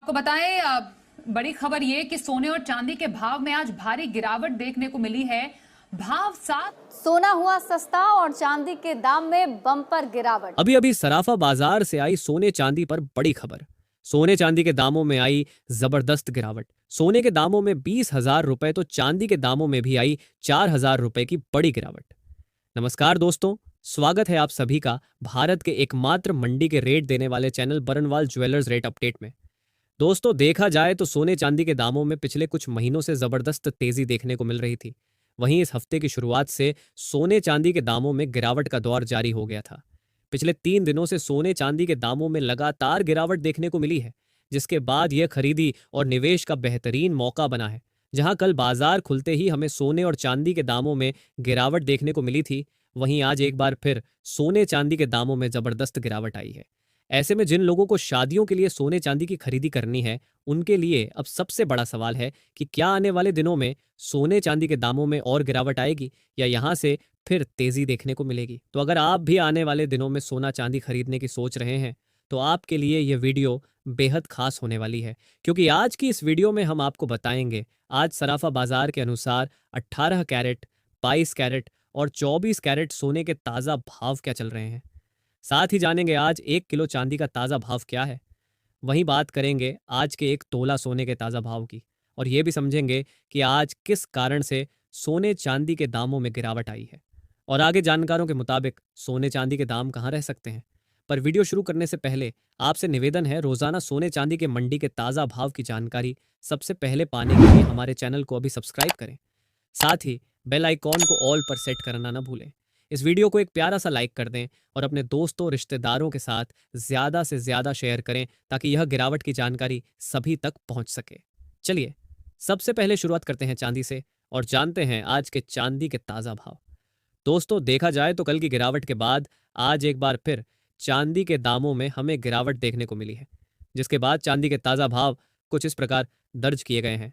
को बताएं बड़ी खबर ये कि सोने और चांदी के भाव में आज भारी गिरावट देखने को मिली है। भाव सात सोना हुआ सस्ता और चांदी के दाम में बम्पर गिरावट। अभी अभी सराफा बाजार से आई सोने चांदी पर बड़ी खबर। सोने चांदी के दामों में आई जबरदस्त गिरावट। सोने के दामों में 20,000 रुपए तो चांदी के दामों में भी आई 4,000 रुपए की बड़ी गिरावट। नमस्कार दोस्तों, स्वागत है आप सभी का भारत के एकमात्र मंडी के रेट देने वाले channel Barnwal jewellers rate update में। दोस्तों, देखा जाए तो सोने चांदी के दामों में पिछले कुछ महीनों से जबरदस्त तेजी देखने को मिल रही थी। वहीं इस हफ्ते की शुरुआत से सोने चांदी के दामों में गिरावट का दौर जारी हो गया था। पिछले 3 दिनों से सोने चांदी के दामों में लगातार गिरावट देखने को मिली है, जिसके बाद यह खरीदी और निवेश का बेहतरीन मौका बना है। जहां कल बाजार खुलते ही हमें सोने और चांदी के दामों में गिरावट देखने को मिली थी, वहीं आज एक बार फिर सोने चांदी के दामों में जबरदस्त गिरावट आई है। ऐसे में जिन लोगों को शादियों के लिए सोने चांदी की खरीदी करनी है, उनके लिए अब सबसे बड़ा सवाल है कि क्या आने वाले दिनों में सोने चांदी के दामों में और गिरावट आएगी या यहां से फिर तेजी देखने को मिलेगी। तो अगर आप भी आने वाले दिनों में सोना चांदी खरीदने की सोच रहे हैं तो आपके लिए यह वीडियो बेहद खास होने वाली है, क्योंकि आज की इस वीडियो में हम आपको बताएंगे आज सराफा बाजार के अनुसार 18 कैरेट, 22 कैरेट और 24 कैरेट सोने के ताज़ा भाव क्या चल रहे हैं। साथ ही जानेंगे आज 1 किलो चांदी का ताज़ा भाव क्या है। वहीं बात करेंगे आज के 1 तोला सोने के ताज़ा भाव की, और ये भी समझेंगे कि आज किस कारण से सोने चांदी के दामों में गिरावट आई है और आगे जानकारों के मुताबिक सोने चांदी के दाम कहाँ रह सकते हैं। पर वीडियो शुरू करने से पहले आपसे निवेदन है, रोजाना सोने चांदी के मंडी के ताज़ा भाव की जानकारी सबसे पहले पाने के लिए हमारे चैनल को अभी सब्सक्राइब करें। साथ ही बेल आइकॉन को ऑल पर सेट करना ना भूलें। इस वीडियो को एक प्यारा सा लाइक कर दें और अपने दोस्तों रिश्तेदारों के साथ ज़्यादा से ज़्यादा शेयर करें ताकि यह गिरावट की जानकारी सभी तक पहुंच सके। चलिए सबसे पहले शुरुआत करते हैं चांदी से और जानते हैं आज के चांदी के ताज़ा भाव। दोस्तों, देखा जाए तो कल की गिरावट के बाद आज एक बार फिर चांदी के दामों में हमें गिरावट देखने को मिली है, जिसके बाद चांदी के ताज़ा भाव कुछ इस प्रकार दर्ज किए गए हैं।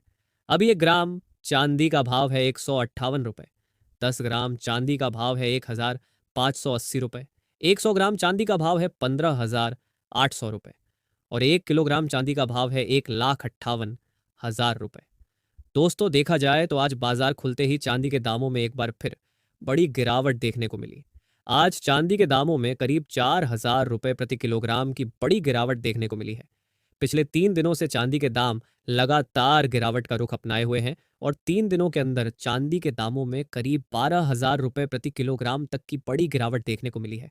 अभी 1 ग्राम चांदी का भाव है 158 रुपये, 10 ग्राम चांदी का भाव है 1,580 रुपये, 100 ग्राम चांदी का भाव है 15,800 रुपये और 1 किलोग्राम चांदी का भाव है 1,58,000 रुपये। दोस्तों, देखा जाए तो आज बाजार खुलते ही चांदी के दामों में एक बार फिर बड़ी गिरावट देखने को मिली। आज चांदी के दामों में करीब 4,000 रुपये प्रति किलोग्राम की बड़ी गिरावट देखने को मिली है। पिछले 3 दिनों से चांदी के दाम लगातार गिरावट का रुख अपनाए हुए हैं और 3 दिनों के अंदर चांदी के दामों में करीब 12,000 रुपये प्रति किलोग्राम तक की बड़ी गिरावट देखने को मिली है।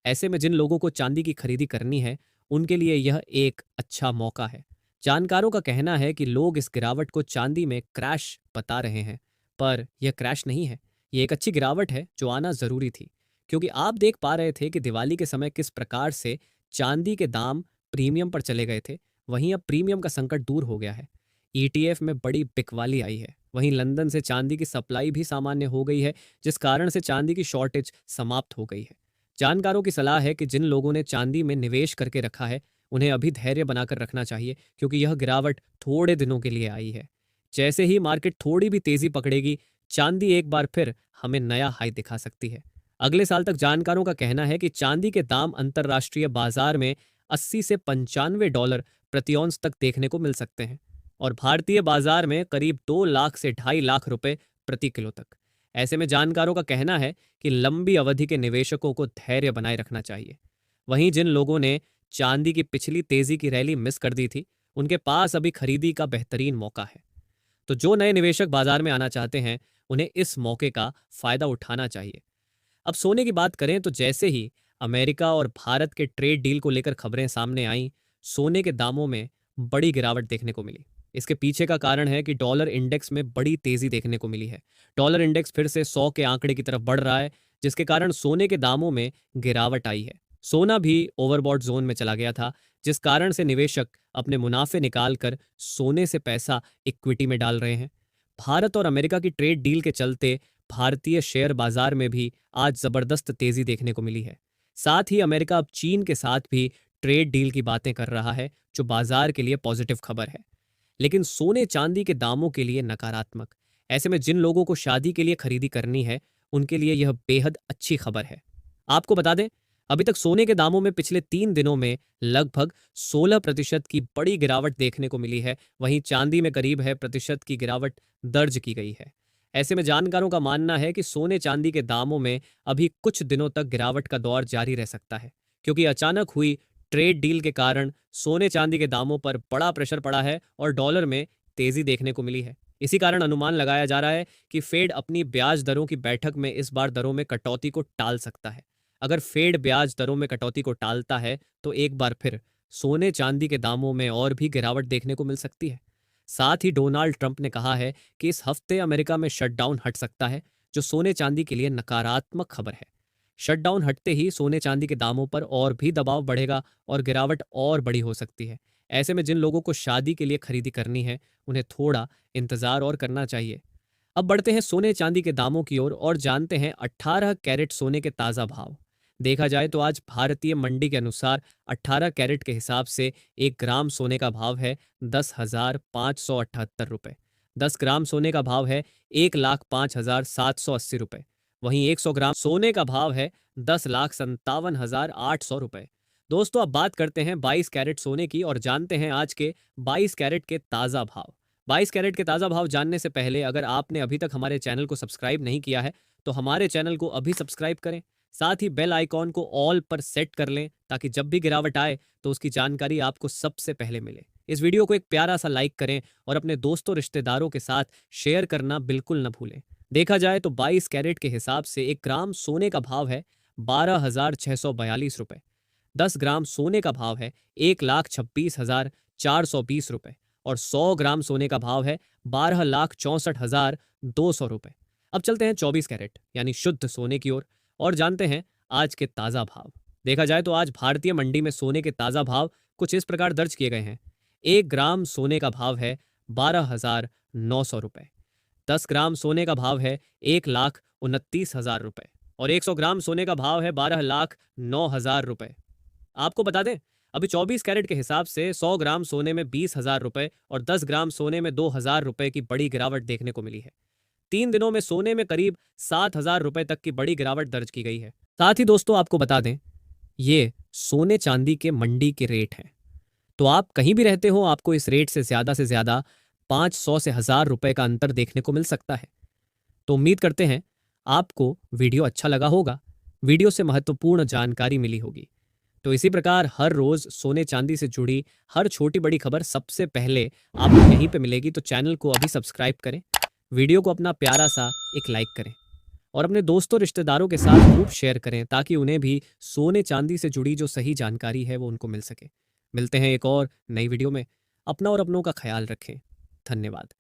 ऐसे में जिन लोगों को चांदी की खरीदी करनी है, उनके लिए यह एक अच्छा मौका है। जानकारों का कहना है कि लोग इस गिरावट को चांदी में क्रैश बता रहे हैं, पर यह क्रैश नहीं है। ये एक अच्छी गिरावट है जो आना ज़रूरी थी, क्योंकि आप देख पा रहे थे कि दिवाली के समय किस प्रकार से चांदी के दाम प्रीमियम पर चले गए थे। वहीं अब प्रीमियम का संकट दूर हो गया है। ईटीएफ में बड़ी बिकवाली आई है। वहीं लंदन से चांदी की सप्लाई भी सामान्य हो गई है, जिस कारण से चांदी की शॉर्टेज समाप्त हो गई है। जानकारों की सलाह है कि जिन लोगों ने चांदी में निवेश करके रखा है, उन्हें अभी धैर्य बनाकर रखना चाहिए, क्योंकि यह गिरावट थोड़े दिनों के लिए आई है। जैसे ही मार्केट थोड़ी भी तेजी पकड़ेगी, चांदी एक बार फिर हमें नया हाई दिखा सकती है। अगले साल तक जानकारों का कहना है कि चांदी के दाम अंतर्राष्ट्रीय बाजार में 80 से 95 डॉलर प्रति औंस तक देखने को मिल सकते हैं और भारतीय बाजार में करीब 2 लाख से 2.5 लाख रुपए प्रति किलो तक। ऐसे में जानकारों का कहना है कि लंबी अवधि के निवेशकों को धैर्य बनाए रखना चाहिए। वहीं जिन लोगों ने चांदी की पिछली तेजी की रैली मिस कर दी थी, उनके पास अभी खरीदी का बेहतरीन मौका है। तो जो नए निवेशक बाजार में आना चाहते हैं, उन्हें इस मौके का फायदा उठाना चाहिए। अब सोने की बात करें तो जैसे ही अमेरिका और भारत के ट्रेड डील को लेकर खबरें सामने आईं, सोने के दामों में बड़ी गिरावट देखने को मिली। इसके पीछे का कारण है कि डॉलर इंडेक्स में बड़ी तेजी देखने को मिली है। डॉलर इंडेक्स फिर से 100 के आंकड़े की तरफ बढ़ रहा है, जिसके कारण सोने के दामों में गिरावट आई है। सोना भी ओवरबॉट जोन में चला गया था, जिस कारण से निवेशक अपने मुनाफे निकालकर सोने से पैसा इक्विटी में डाल रहे हैं। भारत और अमेरिका की ट्रेड डील के चलते भारतीय शेयर बाजार में भी आज जबरदस्त तेजी देखने को मिली है। साथ ही अमेरिका अब चीन के साथ भी ट्रेड डील की बातें कर रहा है, जो बाजार के लिए पॉजिटिव खबर है, लेकिन सोने चांदी के दामों के लिए नकारात्मक। ऐसे में जिन लोगों को शादी के लिए खरीदी करनी है, उनके लिए यह बेहद अच्छी खबर है। आपको बता दें, अभी तक सोने के दामों में पिछले 3 दिनों में लगभग 16% की बड़ी गिरावट देखने को मिली है। वहीं चांदी में करीब है प्रतिशत की गिरावट दर्ज की गई है। ऐसे में जानकारों का मानना है कि सोने चांदी के दामों में अभी कुछ दिनों तक गिरावट का दौर जारी रह सकता है, क्योंकि अचानक हुई ट्रेड डील के कारण सोने चांदी के दामों पर बड़ा प्रेशर पड़ा है और डॉलर में तेजी देखने को मिली है। इसी कारण अनुमान लगाया जा रहा है कि फेड अपनी ब्याज दरों की बैठक में इस बार दरों में कटौती को टाल सकता है। अगर फेड ब्याज दरों में कटौती को टालता है तो एक बार फिर सोने चांदी के दामों में और भी गिरावट देखने को मिल सकती है। साथ ही डोनाल्ड ट्रंप ने कहा है कि इस हफ्ते अमेरिका में शटडाउन हट सकता है, जो सोने चांदी के लिए नकारात्मक खबर है। शटडाउन हटते ही सोने चांदी के दामों पर और भी दबाव बढ़ेगा और गिरावट और बड़ी हो सकती है। ऐसे में जिन लोगों को शादी के लिए खरीदी करनी है, उन्हें थोड़ा इंतजार और करना चाहिए। अब बढ़ते हैं सोने चांदी के दामों की ओर और जानते हैं 18 कैरेट सोने के ताज़ा भाव। देखा जाए तो आज भारतीय मंडी के अनुसार 18 कैरेट के हिसाब से 1 ग्राम सोने का भाव है 10,578 रुपये। 10 ग्राम सोने का भाव है 1,05,780 रुपये। वहीं 100 ग्राम सोने का भाव है 10,57,800 रुपये। दोस्तों, अब बात करते हैं 22 कैरेट सोने की और जानते हैं आज के 22 कैरेट के ताज़ा भाव। 22 कैरेट के ताज़ा भाव जानने से पहले अगर आपने अभी तक हमारे चैनल को सब्सक्राइब नहीं किया है तो हमारे चैनल को अभी सब्सक्राइब करें। साथ ही बेल आइकॉन को ऑल पर सेट कर लें ताकि जब भी गिरावट आए तो उसकी जानकारी आपको सबसे पहले मिले। इस वीडियो को एक प्यारा सा लाइक करें और अपने दोस्तों रिश्तेदारों के साथ शेयर करना बिल्कुल न भूलें। देखा जाए तो 22 कैरेट के हिसाब से 1 ग्राम सोने का भाव है 12,642 रुपये। 10 ग्राम सोने का भाव है 1,26,420 रुपये और 100 ग्राम सोने का भाव है 12,64,200 रुपये। अब चलते हैं 24 कैरेट यानी शुद्ध सोने की ओर और जानते हैं आज के ताज़ा भाव। देखा जाए तो आज भारतीय मंडी में सोने के ताज़ा भाव कुछ इस प्रकार दर्ज किए गए हैं। 1 ग्राम सोने का भाव है 12,900 रुपये। 10 ग्राम सोने का भाव है 1,29,000 रुपये और 100 ग्राम सोने का भाव है 12,09,000 रुपये। आपको बता दें, अभी 24 कैरेट के हिसाब से 100 ग्राम सोने में 20,000 रुपये और 10 ग्राम सोने में 2,000 रुपये की बड़ी गिरावट देखने को मिली है। 3 दिनों में सोने में करीब 7,000 रुपये तक की बड़ी गिरावट दर्ज की गई है। साथ ही दोस्तों, आपको बता दें, ये सोने चांदी के मंडी के रेट हैं। तो आप कहीं भी रहते हो, आपको इस रेट से ज़्यादा 500 से 1,000 रुपये का अंतर देखने को मिल सकता है। तो उम्मीद करते हैं आपको वीडियो अच्छा लगा होगा, वीडियो से महत्वपूर्ण जानकारी मिली होगी। तो इसी प्रकार हर रोज सोने चांदी से जुड़ी हर छोटी बड़ी खबर सबसे पहले आपको यहीं पे मिलेगी। तो चैनल को अभी सब्सक्राइब करें, वीडियो को अपना प्यारा सा एक लाइक करें और अपने दोस्तों रिश्तेदारों के साथ खूब शेयर करें ताकि उन्हें भी सोने चांदी से जुड़ी जो सही जानकारी है वो उनको मिल सके। मिलते हैं एक और नई वीडियो में। अपना और अपनों का ख्याल रखें। धन्यवाद।